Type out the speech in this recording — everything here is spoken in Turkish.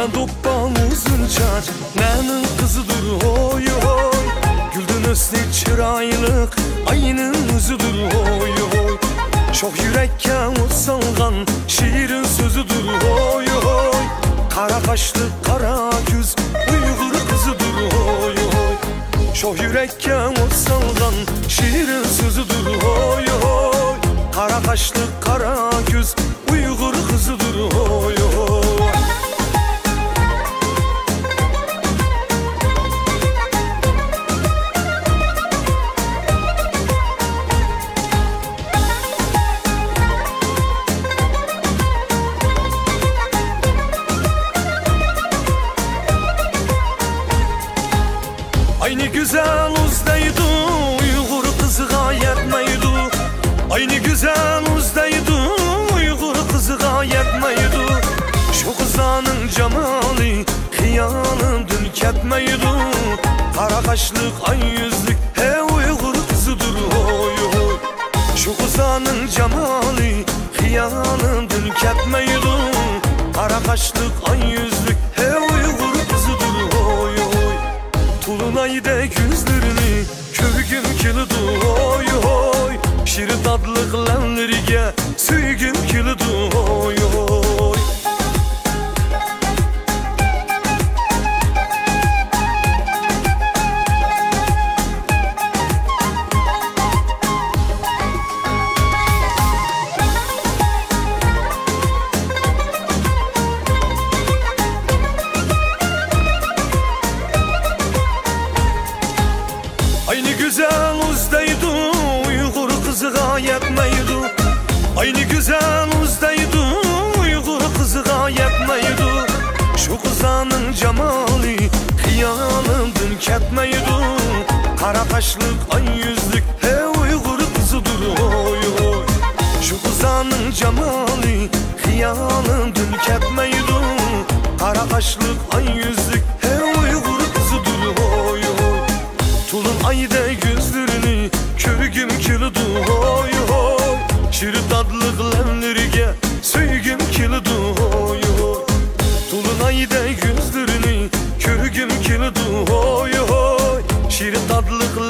Ben toppan uzun çaç nenin kızıdır oy oy. Güldün üstü çıraylık ayının yüzüdür oy oy. Çok yürekke ot salgan şiirin sözüdür oy oy. Kara kaşlı kara güz Uygur kızıdır oy oy. Çok yürekke ot salgan şiirin sözüdür oy oy. Kara kaşlı kara güz Uygur kızıdır oy oy. Aynı güzel uzdaydı Uygur kızı gayet meydu. Aynı güzel uzdaydı Uygur kızı gayet meydu. Şu kızanın cemali hıyanım dün ketmeydu. Kara kaşlık ay yüzlük he Uygur kızıdır oy oy. Şu kızanın cemali hıyanım dün ketmeydu. Kara kaşlık ay yüzlük he Uygur kızıdır oy oy. Tulunayda gözlerini körgüm kılıdı oy oy. Şirin tatlıklarına süygüm kılıdı oy oy. Aynı güzel uzdaydı Uygur kızı gayet meydu. Aynı güzel uzdaydı Uygur kızı gayet meydu. Şu kızanın cemali hıyanım dün ketmeydu. Kara kaşlık ay yüzlük he Uygur kızıdır oy oy. Şu kızanın cemali hıyanım dün ketmeydu. Kara kaşlık ay yüzlük he Uygur kızıdır oy oy. Tulun ayda gözlerini körgüm kılıdı oy oy. Şirin tatlıklarına süygüm kılıdı oy oy. Tulun ayda gözlerini körgüm kılıdı oy oy. Şirin tatlıklarına